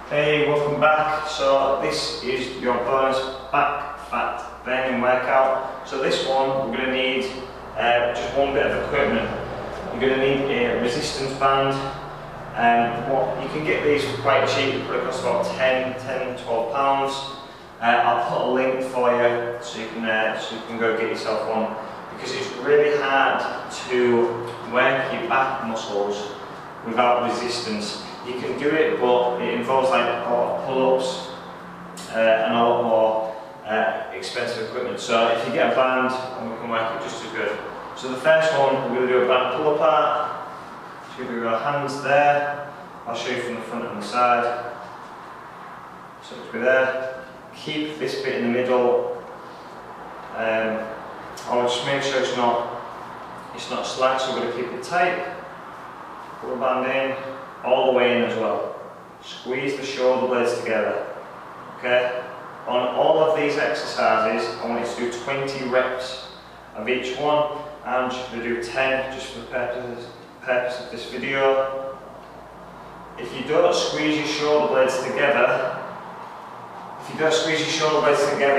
Hey, welcome back. So this is your bonus back fat burning workout. So this one we're going to need just one bit of equipment. You're going to need a resistance band. You can get these for quite cheap. It probably costs about 12 pounds. I'll put a link for you so you can go get yourself one, because it's really hard to work your back muscles without resistance. You can do it, but it involves like a lot of pull-ups and a lot more expensive equipment. So if you get a band, we can work it just as good. So the first one, we're going to do a band pull-up part. So we've got our hands there. I'll show you from the front and the side. So it's be there. Keep this bit in the middle. I'll just make sure it's not slack, so we're going to keep it tight. Pull the band in, all the way in as well. Squeeze the shoulder blades together. Okay? On all of these exercises, I want you to do 20 reps of each one. I'm just going to do 10 just for the purpose of this video. If you don't squeeze your shoulder blades together,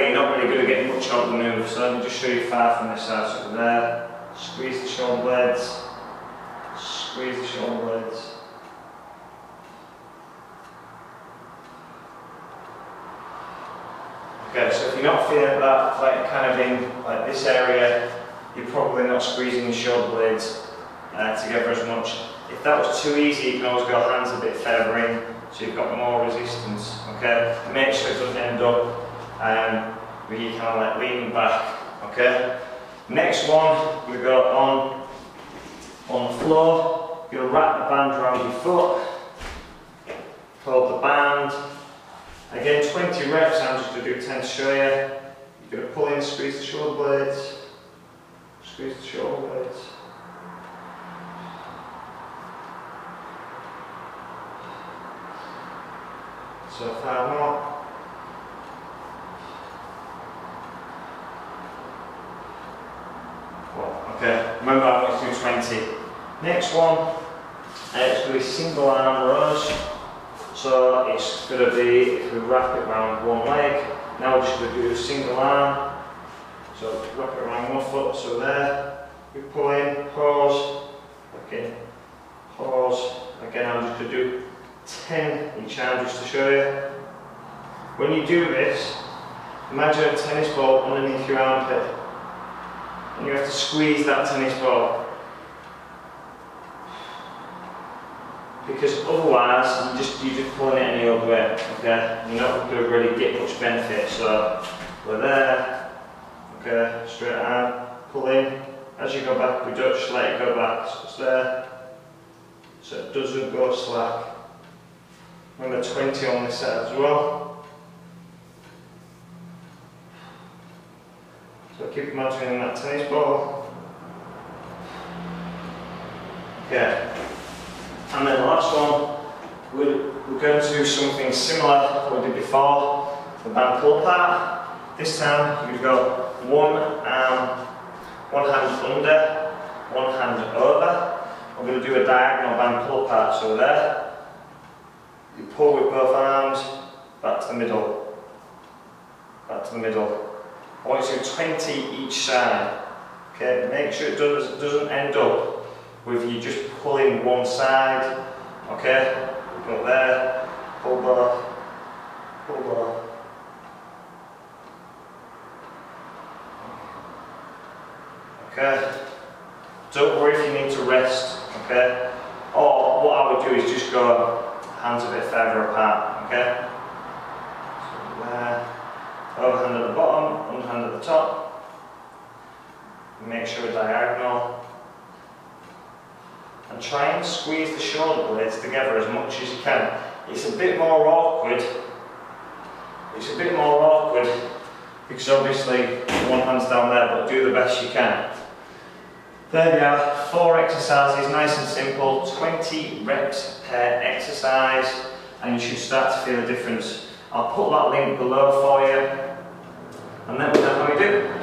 you're not really going to get much out of the move. So let me just show you 5 from this side. So there, squeeze the shoulder blades, squeeze the shoulder blades. Okay, so if you're not feeling that, like kind of in like this area, you're probably not squeezing your shoulder blades together as much. If that was too easy, you can always go hands a bit further in, so you've got more resistance. Okay, make sure it doesn't end up where you kind of like leaning back. Okay, next one we go on the floor. You'll wrap the band around your foot, hold the band. Again, 20 reps. I'm just going to do 10 to show you. You're going to pull in, squeeze the shoulder blades, squeeze the shoulder blades. So 5 more. Okay, remember I want you to do 20. Next one, it's going to be single arm rows. So it's going to be, if we wrap it around one leg, now we're just going to do a single arm. So wrap it around one foot, so there. We pull in, pause, okay, pause. Again, I'm just going to do 10 each arm just to show you. When you do this, imagine a tennis ball underneath your armpit, and you have to squeeze that tennis ball, because otherwise you're just pulling it any other way. Okay, you're not going to really get much benefit. So we're there. Okay, straight arm, pull in. As you go back, we don't just let it go back. So it's there, so it doesn't go slack. Remember 20 on this side as well. So keep imagining that tennis ball. Okay. And then the last one, we're going to do something similar to what we did before, the band pull part. This time you're going to go one hand under, one hand over. We're going to do a diagonal band pull part, so there. You pull with both arms, back to the middle, back to the middle. I want you to do 20 each side. Okay, make sure it doesn't end up with you just pulling one side. Okay, go there, pull both, pull both. Okay, don't worry if you need to rest. Okay, or what I would do is just go hands a bit further apart. Okay, so there, overhand at the bottom, underhand at the top. Make sure we're diagonal. And try and squeeze the shoulder blades together as much as you can. It's a bit more awkward. Because obviously one hand's down there, but do the best you can. There we are, 4 exercises, nice and simple, 20 reps per exercise, and you should start to feel a difference. I'll put that link below for you, and let me know how you do.